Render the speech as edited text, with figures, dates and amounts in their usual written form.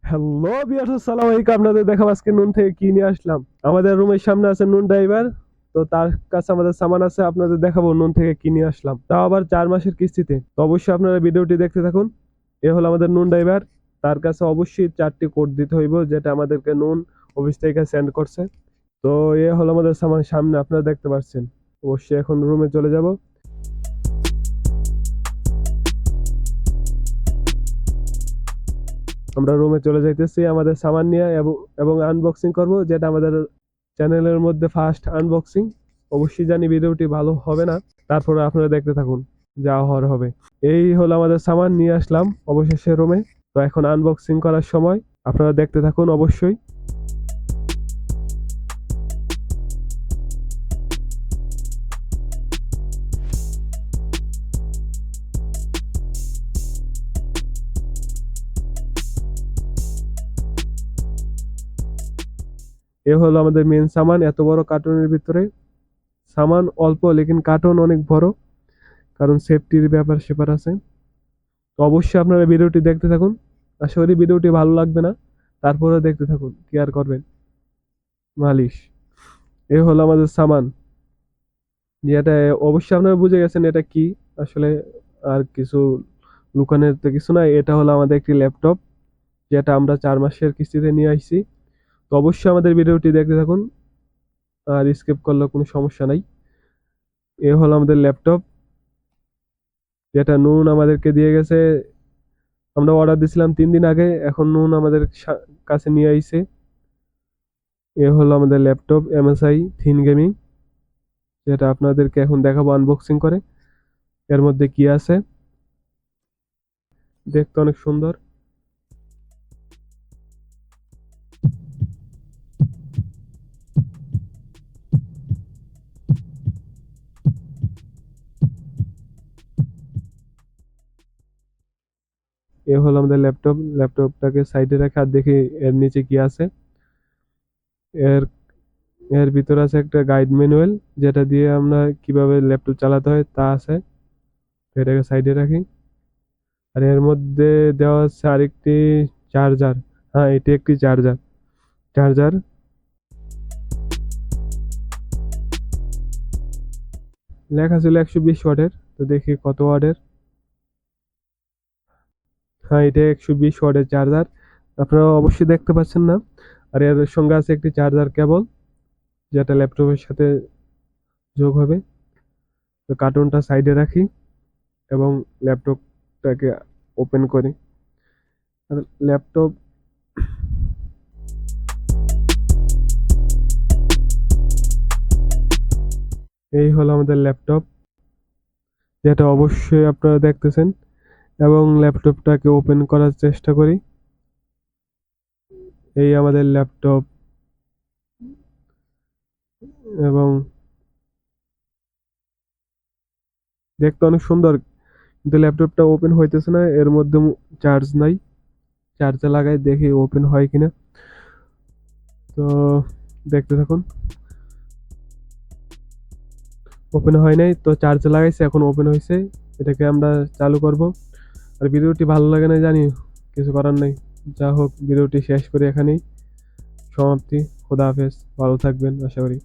Hello বিয়ার্স, আসসালামু আলাইকুম। আপনাদের দেখাবো আজকে নুন থেকে কি নিয়ে আসলাম। আমাদের রুমের সামনে আছে নুন ড্রাইভার, তো তার কাছে আমাদের সামান আছে। আপনাদের দেখাবো নুন থেকে কি নিয়ে আসলাম, তাও আবার 4 মাসের কিস্তিতে। তো অবশ্যই আপনারা ভিডিওটি দেখতে থাকুন। এ হলো আমাদের নুন ড্রাইভার। তার কাছে অবশ্যই 4টি কোড দিতে হইব, যেটা আমাদেরকে নুন অফিস থেকে সেন্ড করছে। তো এ হলো আমাদের সামান, সামনে আপনারা দেখতে পাচ্ছেন। অবশ্যই এখন রুমে চলে যাব। আমরা রুমে চলে যাইতেছি আমাদের সামান নিয়ে, এবং আনবক্সিং করব, যেটা আমাদের চ্যানেলের মধ্যে ফার্স্ট আনবক্সিং। অবশ্যই জানি ভিডিওটি ভালো হবে না, তারপরে আপনারা দেখতে থাকুন, যা হওয়ার হবে। এই হলো আমাদের সামান, নিয়ে আসলাম অবশেষে রুমে। তো এখন আনবক্সিং করার সময়, আপনারা দেখতে থাকুন অবশ্যই। এ হলো আমাদের মেন সামান। এত বড় কার্টুনের ভিতরে সামান অল্প, লেকিন কার্টুন অনেক বড়, কারণ সেফটির ব্যাপার স্যাপার আছে। তো অবশ্যই আপনারা ভিডিওটি দেখতে থাকুন। আশা করি ভিডিওটি ভালো লাগবে না, তারপরে দেখতে থাকুন, কেয়ার করবেন। মালিশ। এ হলো আমাদের সামান, যেটা অবশ্যই আপনারা বুঝে গেছেন এটা কি। আসলে আর কিছু লুকানোর তো কিছু নাই। এটা হলো আমাদের একটি ল্যাপটপ, যেটা আমরা 4 মাসের কিস্তিতে নিয়ে আসছি। তো অবশ্যই আমাদের ভিডিওটি দেখতে থাকুন, আর স্কিপ করলেও কোনো সমস্যা নাই। এ হলো আমাদের ল্যাপটপ, যেটা নুন আমাদেরকে দিয়ে গেছে। আমরা অর্ডার দিয়েছিলাম 3 দিন আগে, এখন নুন আমাদের কাছে নিয়ে আইছে। এ হলো আমাদের ল্যাপটপ MSI থিন গেমিং, যেটা আপনাদেরকে এখন দেখাবো আনবক্সিং করে। এর মধ্যে কি আছে, দেখতে অনেক সুন্দর। এ হলো আমাদের ল্যাপটপ। ল্যাপটপটাকে সাইডে রেখে আর দেখি এর নিচে কি আছে। এর এর ভিতরে আছে একটা গাইড ম্যানুয়াল, যেটা দিয়ে আমরা কিভাবে ল্যাপটপ চালাতে হয় তা আছে। তো এটাকে সাইডে রাখি। আর এর মধ্যে দেওয়া আছে আরেকটি চার্জার। হ্যাঁ, এটি একটি চার্জার। চার্জার লেখা ছিল 120 ওয়াটের, তো দেখি কত ওয়াটের। হ্যাঁ, এটা 120 ওয়াটের চার্জার। আপনারা অবশ্যই দেখতে পাচ্ছেন না। আর এর সঙ্গে আছে একটি চার্জার কেবল, যেটা ল্যাপটপের সাথে যোগ হবে। তো কার্টুনটা সাইডে রাখি এবং ল্যাপটপটাকে ওপেন করি। আর ল্যাপটপ, এই হলো আমাদের ল্যাপটপ, যেটা অবশ্যই আপনারা দেখতেছেন। এবং ল্যাপটপটাকে ওপেন করার চেষ্টা করি। এই আমাদের ল্যাপটপ, এবং দেখতে অনেক সুন্দর, কিন্তু ল্যাপটপটা ওপেন হইতেছে না। এর মধ্যে চার্জ নাই। চার্জে লাগাই দেখি ওপেন হয় কিনা। তো দেখতে থাকুন। ওপেন হয় নাই, তো চার্জে লাগাইছে, এখন ওপেন হয়েছে। এটাকে আমরা চালু করব। আর ভিডিওটি ভালো লাগে না জানি, কিছু করার নাই। যা হোক, ভিডিওটি শেষ করি এখানেই। সমাপ্তি। খোদা হাফেজ, ভালো থাকবেন আশা করি।